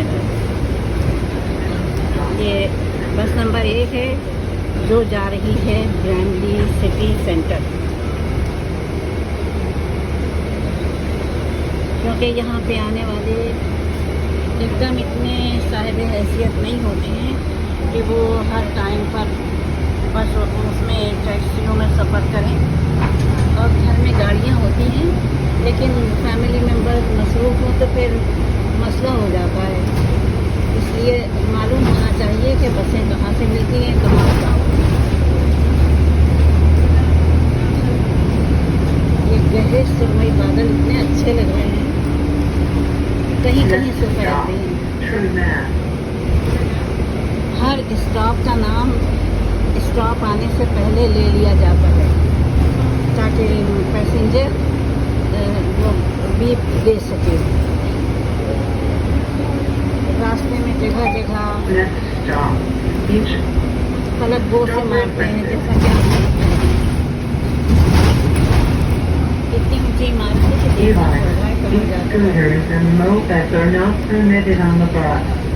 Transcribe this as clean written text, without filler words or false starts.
Terminal. ये बस number 1 है जो जा रही है ब्रैमली सिटी सेंटर, क्योंकि यहाँ पे आने वाले एकदम इतने साहिब हैसियत नहीं होते हैं कि वो हर टाइम पर बस उसमें टैक्सियों में सफ़र करें। और घर में गाड़ियाँ होती हैं लेकिन फैमिली मेम्बर मसरूफ़ हो तो फिर मसला हो जाता है। इसलिए मालूम होना चाहिए कि बसें कहाँ से मिलती हैं, कहाँ जाओ। ये गहरे सुरमई बादल इतने अच्छे लग रहे हैं, कहीं कहीं से फैलते हैं। हर स्टॉप का नाम स्टॉप आने से पहले ले लिया जाता है ताकि पैसेंजर वो बीप दे सके। रास्ते में जगह जगह फलक गो से मारते हैं, जैसा कि आप देखते हैं इतनी ऊंची इमारत से देखना पड़ रहा है, कहाँ जाते हैं। Scooters and mopeds are not permitted on the bus.